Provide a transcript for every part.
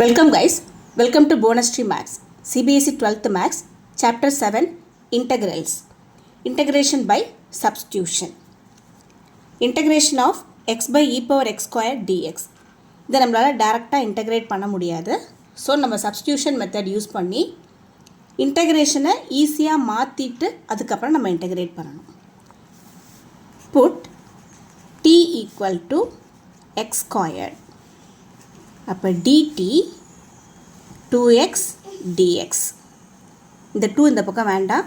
Welcome guys, welcome to Bonus Tree Maths, CBSE 12th Maths, Chapter 7, Integrals. Integration by Substitution. Integration of x by e power x squared dx. இதை நம்மளால் டைரெக்டாக integrate பண்ண முடியாது. So நம்ம substitution method use பண்ணி இன்டகிரேஷனை ஈஸியாக மாற்றிட்டு அதுக்கப்புறம் நம்ம இன்டகிரேட் பண்ணணும். Put t equal to x squared. அப்போ dt 2x dx. இந்த 2 இந்த பக்கம் வேண்டாம்.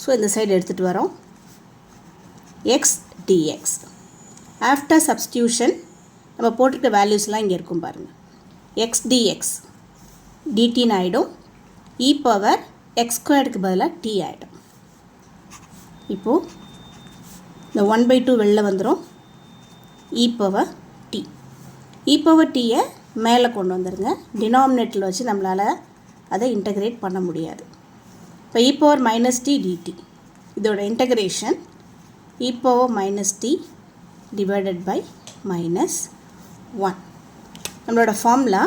ஸோ இந்த சைடு எடுத்துகிட்டு வரோம். x dx. ஆஃப்டர் சப்ஸ்டியூஷன் நம்ம போட்டுக்கிட்ட வேல்யூஸ்லாம் இங்கே இருக்கும் பாருங்கள். x dx dtன்னு ஆகிடும். e பவர் x ஸ்கொயர்டுக்கு பதிலாக t ஆகிடும். இப்போது இந்த 1/2 வெளில வந்துடும். e power t. e power t-யை மேலே கொண்டு வந்துடுங்க. டினாமினேட்டரில் வச்சு நம்மளால் அதை இன்டகிரேட் பண்ண முடியாது. இப்போ e power minus t dt இதோட integration e power minus t divided by minus 1. நம்மளோட ஃபார்முலா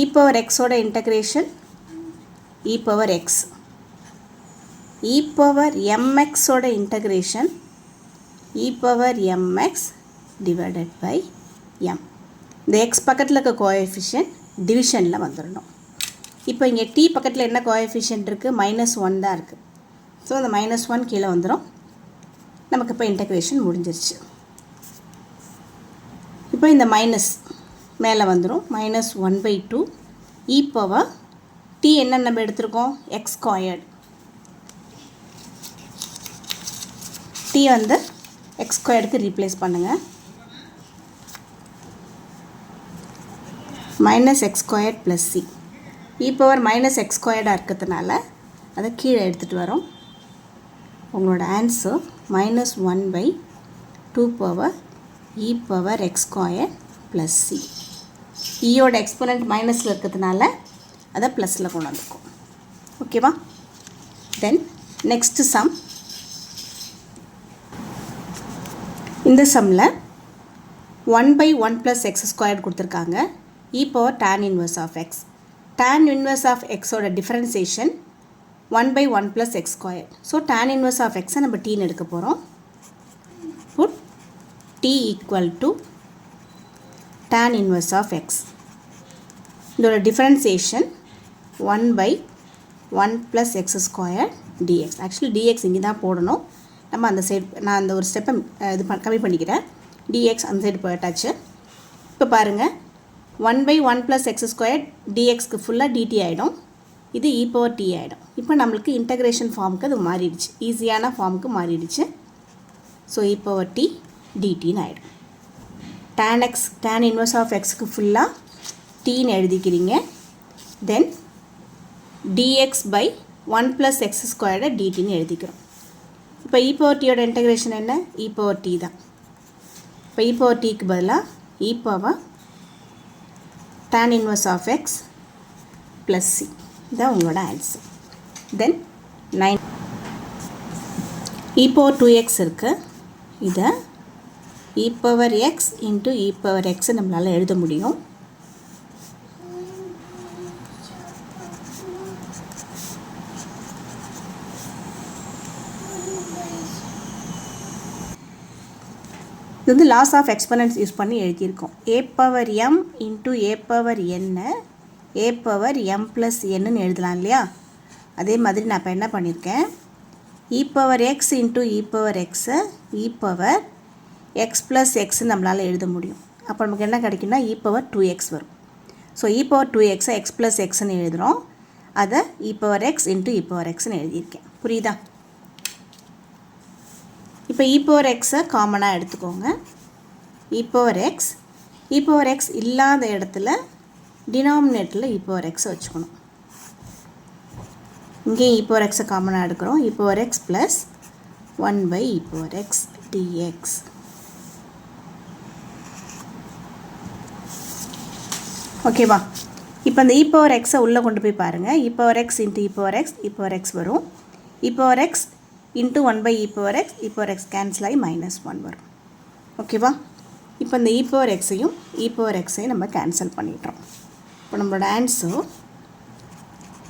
e பவர் எக்ஸோட integration e power x, e power mxோட integration e power mx divided by m. இந்த x பக்கத்தில் இருக்க கோஎஃபிஷியன்ட் டிவிஷனில் வந்துடணும். இப்போ இங்கே t பக்கத்தில் என்ன கோஎஃபிஷியன்ட் இருக்குது? -1 தான் இருக்குது. ஸோ அந்த -1 கீழே வந்துடும். நமக்கு இப்போ இன்டகிரேஷன் முடிஞ்சிருச்சு. இப்போ இந்த மைனஸ் மேலே வந்துடும். -1/2 e பவர் t என்ன நம்ம எடுத்திருக்கோம்? x squared. t வந்து x ஸ்கொயர்டுக்கு ரீப்ளேஸ் பண்ணுங்கள். Minus x squared plus C. E power minus x ஸ்கொயர்டாக இருக்கிறதுனால அதை கீழே எடுத்துகிட்டு வரோம். உங்களோட answer -1/2 power e power x square plus C. ஈயோட எக்ஸ்போனண்ட் மைனஸில் இருக்கிறதுனால அதை ப்ளஸில் கொண்டு வந்திருக்கோம். ஓகேவா? Then next sum. இந்த சம்மில் 1/1 + x ஸ்கொயர்டு கொடுத்துருக்காங்க. e power tan inverse of x. tan inverse of x ஓட differentiation 1/1 + x squared. So tan inverse of x நம்ம t எடுக்க போகிறோம். Put t equal to tan inverse of x. இதோட differentiation 1/1 + x squared dx. Actually dx இங்கே தான் போடணும். நம்ம அந்த சைடு நான் அந்த ஒரு ஸ்டெப்பை கம்மி பண்ணிக்கிறேன். dx அந்த சைடு போயிட்டாச்சு. இப்போ பாருங்கள், 1/1 + x squared dxக்கு ஃபுல்லாக dt ஆகிடும். இது e பவர் t ஆகிடும். இப்போ நம்மளுக்கு இன்டகிரேஷன் ஃபார்முக்கு அது மாறிடுச்சு. ஈஸியான ஃபார்முக்கு மாறிடுச்சு. ஸோ e பவர் t dtன்னு ஆகிடும். tan இன்வர்ஸ் ஆஃப் எக்ஸுக்கு ஃபுல்லாக tன்னு எழுதிக்கிறீங்க. தென் dx/1 + x ஸ்கொயர்டை dtன்னு எழுதிக்கிறோம். இப்போ e பவர் t-யோட இன்டகிரேஷன் என்ன? e பவர் t தான். இப்போ e பவர் t-க்கு பதிலாக e power tan inverse of x plus c. இதான் உங்களோட ஆன்சர். தென் 9 e power 2x இருக்குது. இதை e power x into e power x நம்மளால் எழுத முடியும். இது வந்து லாஸ் ஆஃப் எக்ஸ்பனன்ஸ் யூஸ் பண்ணி எழுதியிருக்கோம். a power m into a power n a power m plus என்னன்னு எழுதலாம் இல்லையா? அதே மாதிரி நான் இப்போ என்ன பண்ணியிருக்கேன், e power x into e power எக்ஸை e பவர் x ப்ளஸ் எக்ஸ்ன்னு நம்மளால் எழுத முடியும். அப்போ நமக்கு என்ன கிடைக்குன்னா e பவர் 2x வரும். ஸோ e பவர் 2xை x ப்ளஸ் எக்ஸ்ன்னு எழுதுகிறோம். அதை e power x into e power எக்ஸ்ன்னு எழுதியிருக்கேன். புரியுதா? இப்போ e பவர் எக்ஸை காமனாக எடுத்துக்கோங்க. e பவர் எக்ஸ் இல்லாத இடத்துல டினாமினேட்டரில் e பவர் எக்ஸை வச்சுக்கணும். இங்கே e பவர் எக்ஸை காமனாக எடுக்கிறோம். e power X plus 1/e power X dx. ஓகேவா? இப்போ அந்த e பவர் எக்ஸை உள்ளே கொண்டு போய் பாருங்கள். e power X into e power X வரும். e power X into 1/e power X cancel ஆகி -1 வரும். ஓகேவா? இப்போ இந்த e power xஐயும் e power xஐயும் நம்ம கேன்சல் பண்ணிடுறோம். இப்போ நம்மளோட answer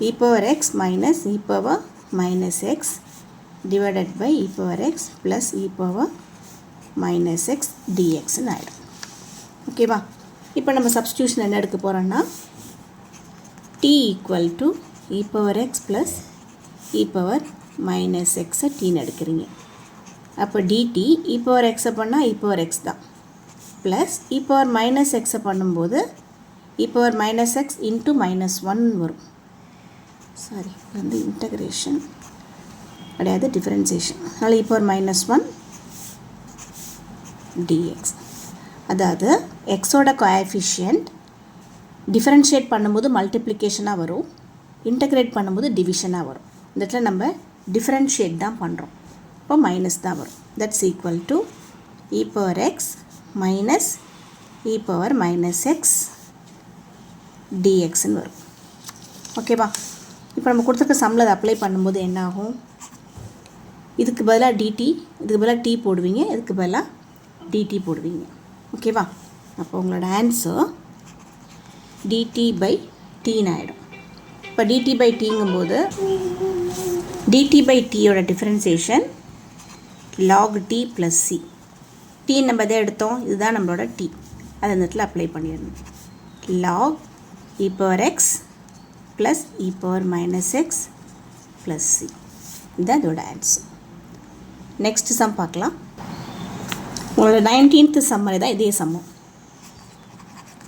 e power x minus e power minus x divided by e power x plus e power minus x dxன்னு ஆகிடும். ஓகேவா? இப்போ நம்ம சப்ஸ்டியூஷன் என்ன எடுக்க போகிறோன்னா t equal to e power x plus e power minus xஐ டீன்னு எடுக்கிறீங்க. அப்போ dt e power xஐ பண்ணால் e power x தான் ப்ளஸ் e power minus xஐ பண்ணும்போது e power minus x into minus 1 வரும். சாரி, வந்து இன்டகிரேஷன் கிடையாது, டிஃபரன்சியேஷன். அதனால் e power minus 1 dx. அதாவது எக்ஸோட கோஎஃபிஷியன்ட் டிஃபரன்ஷியேட் பண்ணும்போது மல்டிப்ளிகேஷனாக வரும், இன்டகிரேட் பண்ணும்போது டிவிஷனாக வரும். இந்த இடத்துல நம்ம டிஃபரன்ஷியேட் தான் பண்ணுறோம், இப்போ மைனஸ் தான் வரும். That's equal to e power x minus e power minus x dxன்னு வரும். ஓகேவா? இப்போ நம்ம கொடுத்துருக்க சம்மில் அதை அப்ளை பண்ணும்போது என்ன ஆகும்? இதுக்கு பதிலாக dt, இதுக்கு பதிலாக t போடுவீங்க, இதுக்கு பதிலாக dt போடுவீங்க. ஓகேவா? அப்போ உங்களோட ஆன்சர் dt பை tன்னு ஆகிடும். இப்போ dt பை tங்கும்போது dt பை tயோட differentiation log t plus c. t நம்ம எதை எடுத்தோம்? இதுதான் நம்மளோட t. அதை அந்த இடத்துல அப்ளை பண்ணிடணும். log e power x plus e power minus x plus c. இதுதான் இதோட ஆன்சர். நெக்ஸ்ட் சம் பார்க்கலாம். உங்களோட 19th சம்மரி தான் இதே சம்மம்.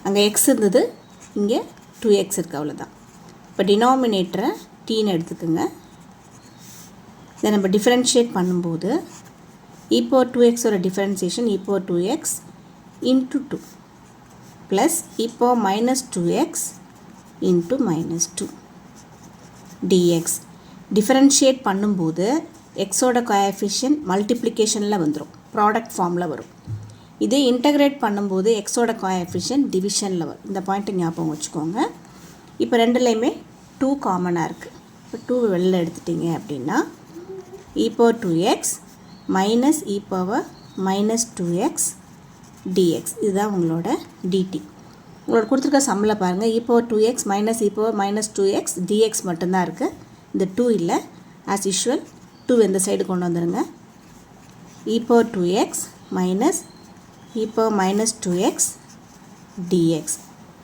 அங்கே x இருந்தது, இங்கே 2x இருக்குது, அவ்வளோதான். இப்போ டினாமினேட்டரை டீன்னு எடுத்துக்கோங்க. இதை நம்ம டிஃபரன்ஷியேட் பண்ணும்போது e power 2x ஓட differentiation e power 2x into 2 plus e power minus 2x into minus 2 dx. Differentiate பண்ணும்போது எக்ஸோட கோஎஃபிஷியன்ட் மல்டிப்ளிகேஷனில் வந்துடும், ப்ராடக்ட் ஃபார்மில் வரும். இதே இன்டகிரேட் பண்ணும்போது எக்ஸோட கோஎஃபிஷியன்ட் டிவிஷனில் வரும். இந்த பாயிண்ட்டை ஞாபகம் வச்சுக்கோங்க. இப்போ ரெண்டுலேயுமே 2 காமனாக இருக்குது. இப்போ 2 வெளில எடுத்துட்டிங்க அப்படின்னா e power 2x minus e power minus 2x dx. இதுதான் உங்களோட dt. உங்களோட கொடுத்துருக்க சம்மில் பாருங்கள், e power 2x minus e power minus 2x dx மட்டும்தான் இருக்குது. இந்த 2 இல்லை. ஆஸ் யூஷுவல் 2 இந்த சைடு கொண்டு வந்துடுங்க. e power 2x minus e power minus 2x dx.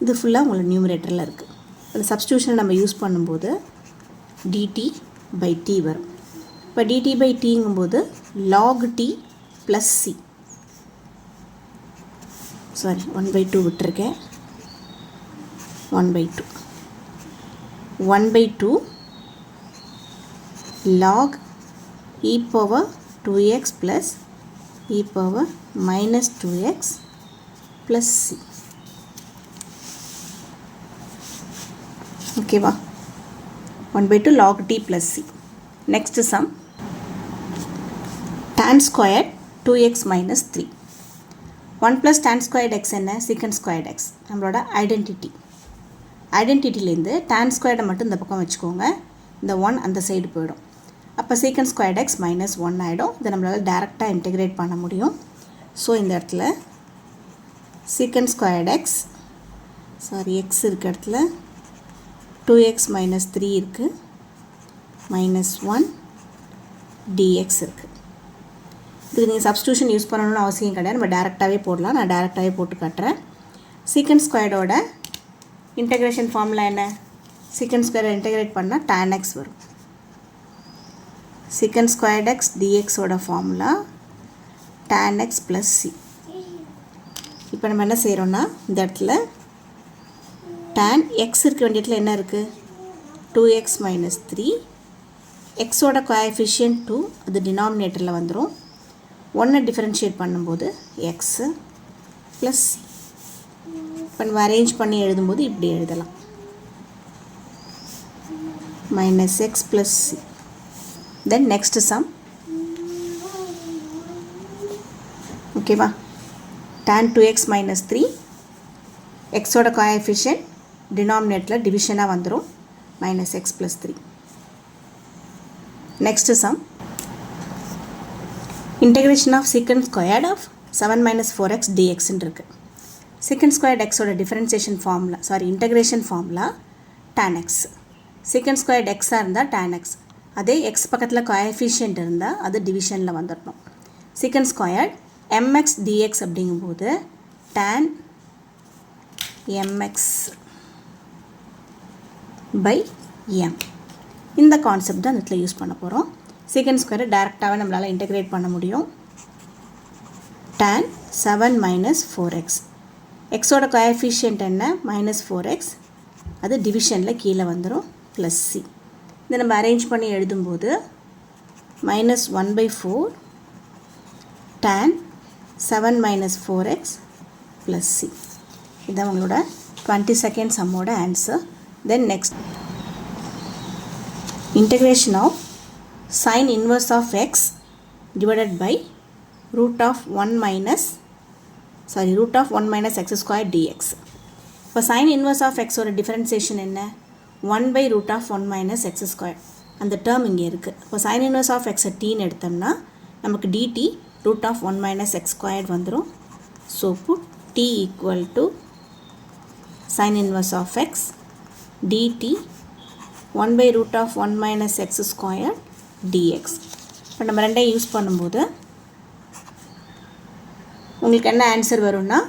இது ஃபுல்லாக உங்களுக்கு நியூமரேட்டரில் இருக்குது. அந்த சப்ஸ்டியூஷனை நம்ம யூஸ் பண்ணும்போது dt பை t வரும். இப்போ dt பை tங்கும்போது log t plus c. Sorry, 1/2 விட்டுருக்கேன். 1/2 1/2 log e power 2x plus e power minus 2x plus c. ஓகேவா? 1/2 log t plus c. Next sum tan squared 2x minus 3. 1 plus tan squared x என்ன? secant squared x. நம்மளோட identity. ஐடென்டிட்டிலேருந்து tan squared மட்டும் இந்த பக்கம் வச்சுக்கோங்க, இந்த 1 அந்த side போயிடும். அப்போ secant squared x மைனஸ் 1 ஆகிடும். இதை நம்மளால் டேரெக்டாக இன்டெகிரேட் பண்ண முடியும். ஸோ இந்த இடத்துல secant squared x, sorry x இருக்க இடத்துல 2x மைனஸ் 3 இருக்குது, மைனஸ் 1 dx இருக்குது. இதுக்கு நீங்கள் சப்ஸ்டியூஷன் யூஸ் பண்ணணும்னு அவசியம் கிடையாது, நம்ம டேரெக்டாகவே போடலாம். நான் டேரெக்டாகவே போட்டு காட்டுறேன். secant ஸ்கொயர்டோட இன்டெகிரேஷன் ஃபார்முலா என்ன? secant ஸ்கொயரை இன்டெகிரேட் பண்ணால் tan x வரும். secant ஸ்கொயர்ட் x dx ஓட formula tan x plus c. இப்போ நம்ம என்ன செய்கிறோன்னா இந்த இடத்துல tan x இருக்க வேண்டிய இடத்துல என்ன இருக்குது? 2x minus 3. எக்ஸோட கோஎஃபிஷியன்ட் 2, அது டினாமினேட்டரில் வந்துடும். 1 டிஃபரன்ஷியேட் பண்ணும்போது x ப்ளஸ் c. இப்போ நம்ம அரேஞ்ச் பண்ணி எழுதும்போது இப்படி எழுதலாம், மைனஸ் x ப்ளஸ் c. தென் நெக்ஸ்ட் சம். ஓகேவா? tan 2x மைனஸ் 3, எக்ஸோட கோஎஃபிஷியன்ட் டினாமினேட்டரில் டிவிஷனாக வந்துடும், minus x plus 3. Next sum. integration of secant squared of 7 minus 4x dx இருக்கு. secant squared x ஓட differentiation formula integration formula tan x. secant squared x இருந்தா tan x. அதே x பக்கத்துல coefficient இருந்தா அது divisionல வந்துடணும். secant squared mx dx அப்படிங்கும்போது tan mx by m. இந்த கான்செப்ட் தான் இதில் யூஸ் பண்ண போகிறோம். secant square டைரெக்டாகவே நம்மளால் இன்டெகிரேட் பண்ண முடியும். tan 7 minus 4x. எக்ஸோட கோஎஃபிஷியன்ட் என்ன? minus 4x. அது டிவிஷனில் கீழே வந்துடும் ப்ளஸ் சி. இதை நம்ம அரேஞ்ச் பண்ணி எழுதும்போது minus 1 by 4 tan 7 minus 4x plus c. இதுதான் உங்களோட 22nd சம்மோட answer. Then next integration of sin inverse of x divided by root of 1 minus x square dx. இப்போ sin inverse of x ஓட differentiation என்ன? 1 by root of 1 minus x square. அந்த term இங்கே இருக்குது. இப்போ sin inverse of x tன்னு எடுத்தோம்னா நமக்கு dt root of 1 minus x squared வந்துடும். So put t equal to sin inverse of x dt 1 by root of 1 minus x squared dx. இப்போ நம்ம ரெண்டையும் யூஸ் பண்ணும்போது உங்களுக்கு என்ன ஆன்சர் வரும்னா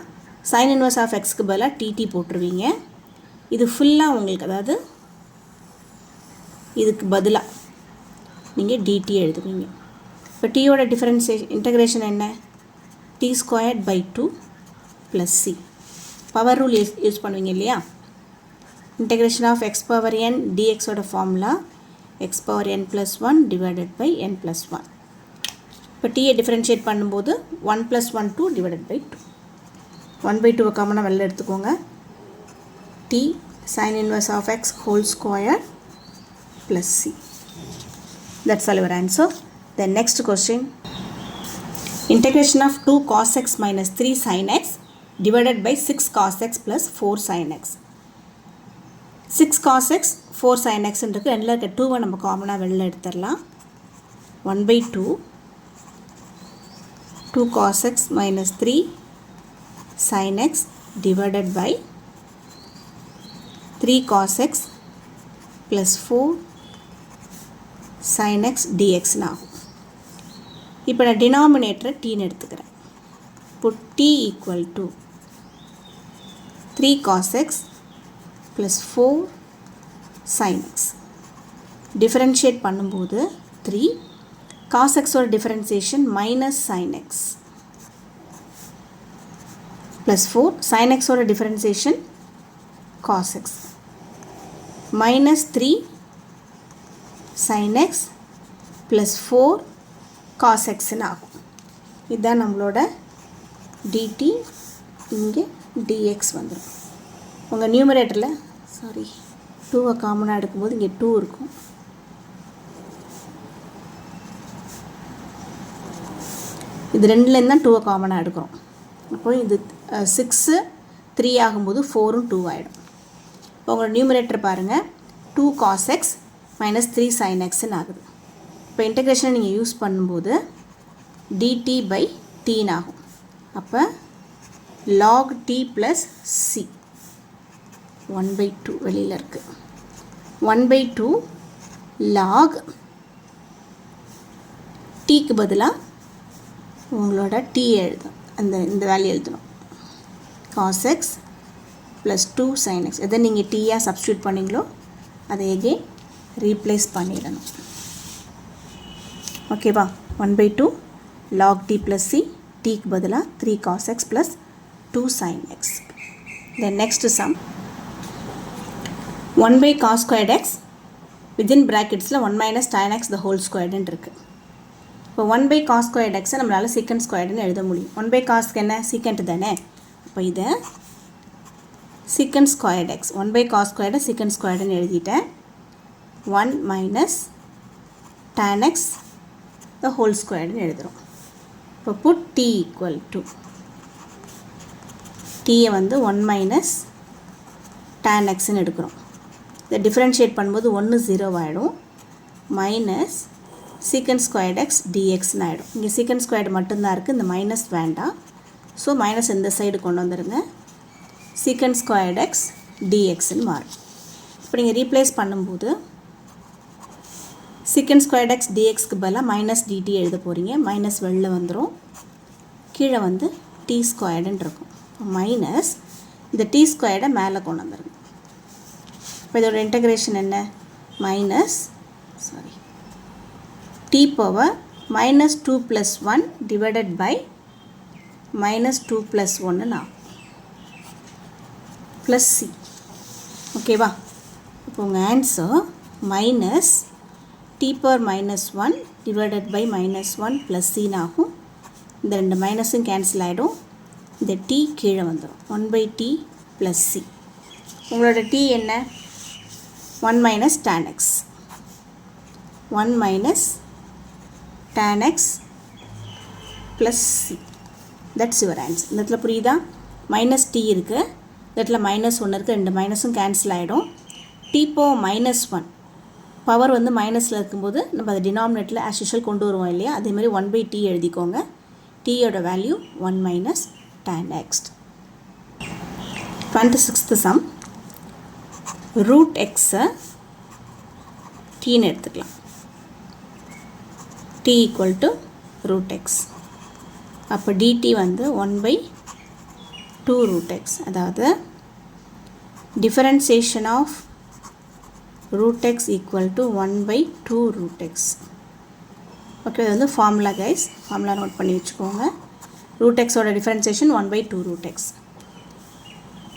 sin inverse of xக்கு பதிலாக dt போட்டுருவீங்க. இது ஃபுல்லாக உங்களுக்கு, அதாவது இதுக்கு பதிலாக நீங்கள் dt எழுதுவீங்க. இப்போ டீயோட இன்டகிரேஷன் என்ன? t squared by 2 plus c. Power rule use பண்ணுவீங்க இல்லையா? Integration of x power n dx ஓட formula x power n plus 1 divided by n plus 1. இப்போ டீயை டிஃப்ரென்ஷியேட் பண்ணும்போது 1 plus 1 2 divided by 2. 1 by 2 காமனாக வெளில எடுத்துக்கோங்க. t sin inverse of x whole square plus c. That's all your answer. The next question. Integration of 2 cos x minus 3 sin x divided by 6 cos x plus 4 sin x. 6 cos x 4 sin x இருக்கு. ரெண்டில் இருக்க 2 நம்ம காமனாக வெளில எடுத்துடலாம். 1 by 2 2 cos x minus 3 sin x divided by 3 cos x plus 4 sin x dx ஆகும். இப்போ நான் டினாமினேட்டரை டீன்னு எடுத்துக்கிறேன். இப்போ t equal to 3 cos x plus 4 sin x. Differentiate பண்ணும்போது 3 cos x ஓட differentiation minus sin x plus 4 sin x ஓட differentiation cos x minus 3 sin x plus 4 cos x ஆகும். இதுதான் நம்மளோட dt. இங்கே dx வந்துடும். உங்கள் நியூமரேட்டரில் 2 காமனாக எடுக்கும்போது இங்கே 2 இருக்கும். இது ரெண்டுலேருந்து தான் 2 காமனாக எடுக்கிறோம். அப்போ இது 6 3 ஆகும்போது 4 2 ஆகிடும். இப்போ உங்களோட நியூமரேட்டர் பாருங்கள், 2 cos x minus 3 sin xன்னு ஆகுது. இப்போ இன்டகிரேஷனை நீங்கள் யூஸ் பண்ணும்போது dt by tன்னு ஆகும். அப்போ log t plus c 1 by 2 வெளியில் இருக்குது. 1 by 2 log tக்கு பதிலாக உங்களோட t எழுதும், இந்த வேல்யூ எழுதணும். cos x plus 2 sin x. எதை நீங்கள் டீயாக சப்ஸ்டியூட் பண்ணிங்களோ அதை எகெயின் ரீப்ளேஸ் பண்ணிடணும். ஓகேவா? 1 by 2 log t plus c, tக்கு பதிலாக 3 cos x plus 2 sin x. Then next sum 1 by cos squared x within bracketsல 1 minus tan x the whole squared இருக்குது. இப்போ 1 by cos squared x நம்மளால் secant squaredன்னு எழுத முடியும். 1 by cosக்கு என்ன? secant தானே. இப்போ இதை secant squared x 1 by cos squared secant squaredன்னு எழுதிட்டேன். 1 minus tan x the whole squaredன்னு எழுதுகிறோம். இப்போ put t equal to t-யை வந்து 1 minus tan xன்னு எடுக்கிறோம். இதை டிஃப்ரென்ஷியேட் பண்ணும்போது 1 0 ஆகிடும். மைனஸ் secant squared x dxன்னு ஆகிடும். இங்கே secant squared மட்டும்தான் இருக்குது, இந்த மைனஸ் வேண்டாம். ஸோ மைனஸ் இந்த சைடு கொண்டு வந்துடுங்க. சீக்கண்ட் ஸ்கொயர்ட் எக்ஸ் டிஎக்ஸ்ன்னு மாறும். இப்போ நீங்கள் ரீப்ளேஸ் பண்ணும்போது சீக்கண்ட் ஸ்கொயர்ட் எக்ஸ் டிஎக்ஸ்க்கு பதிலாக மைனஸ் டிடி எழுத போகிறீங்க. மைனஸ் வெளில வந்துடும். கீழே வந்து டி ஸ்கொயர்டுன்னு இருக்கும். மைனஸ் இந்த டி ஸ்கொயர்டை மேலே கொண்டு வந்துடுங்க. இப்போ இதோட இன்டகிரேஷன் என்ன? Minus t power minus 2 + 1 divided by minus 2 + 1 plus சி. ஓகேவா? இப்போ உங்கள் answer minus t power minus 1 divided by minus 1 plus சின்னு ஆகும். இந்த ரெண்டு மைனஸும் கேன்சல் ஆகிடும். இந்த டி கீழே வந்துடும். 1/t plus C. உங்களோட டி என்ன? 1 minus tan x. 1 minus tan x plus C. That's your answer. இந்த இடத்துல புரியுதா? மைனஸ் டி இருக்குது, இந்த இடத்துல மைனஸ் 1 இருக்குது. ரெண்டு மைனஸும் கேன்சல் ஆகிடும். டி பவர் மைனஸ் 1 பவர் வந்து மைனஸில் இருக்கும்போது நம்ம அதை டினாமினேட்டில் ஆஸ் யூஷுவல் கொண்டு வருவோம் இல்லையா? அதேமாதிரி 1/t எழுதிக்கோங்க. டீயோட value 1 minus tan x. 26th sum. Root எக்ஸை டீன்னு எடுத்துக்கலாம். t equal to root x. அப்போ dt வந்து 1/2 ரூட் எக்ஸ். அதாவது differentiation of root x equal to 1/2 root x. Okay, இது வந்து ஃபார்முலா கைஸ். ஃபார்முலா நோட் பண்ணி வச்சுக்கோங்க. ரூட் எக்ஸோட டிஃபரன்சியேஷன் 1/2 ரூட் எக்ஸ்.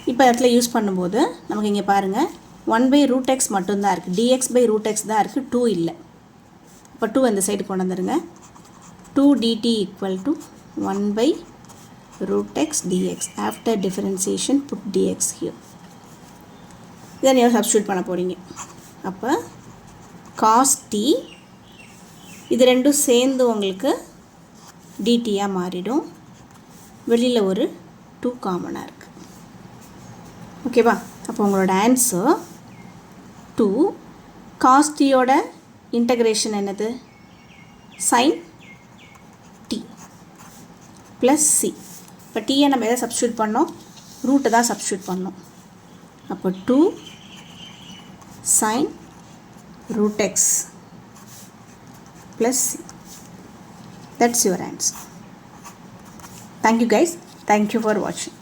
இப்போ இடத்துல யூஸ் பண்ணும்போது நமக்கு இங்கே பாருங்கள் 1/ரூட் எக்ஸ் மட்டும்தான் இருக்குது. dx/ரூட் எக்ஸ் தான் இருக்குது, 2 இல்லை. இப்போ 2 அந்த சைடு கொண்டு வந்துடுங்க. 2 dt ஈக்குவல் டு 1/ரூட் x dx. After differentiation put dx here. இதை நீங்கள் சப்ஸ்டியூட் பண்ண போகிறீங்க. அப்போ காஸ் டி இது ரெண்டும் சேர்ந்து உங்களுக்கு டிடியாக மாறிடும். வெளியில் ஒரு 2 காமனாக இருக்குது. ஓகேவா? அப்போ உங்களோட ஆன்சர் 2. காஸ் டியோட இன்டகிரேஷன் என்னது? Sine t plus c. இப்போ டீயை நம்ம எதை சப்ஸ்டியூட் பண்ணோம்? ரூட்டை தான் சப்ஸ்டியூட் பண்ணோம். அப்போ 2 sin root x plus c. That's your answer. Thank you guys. Thank you for watching.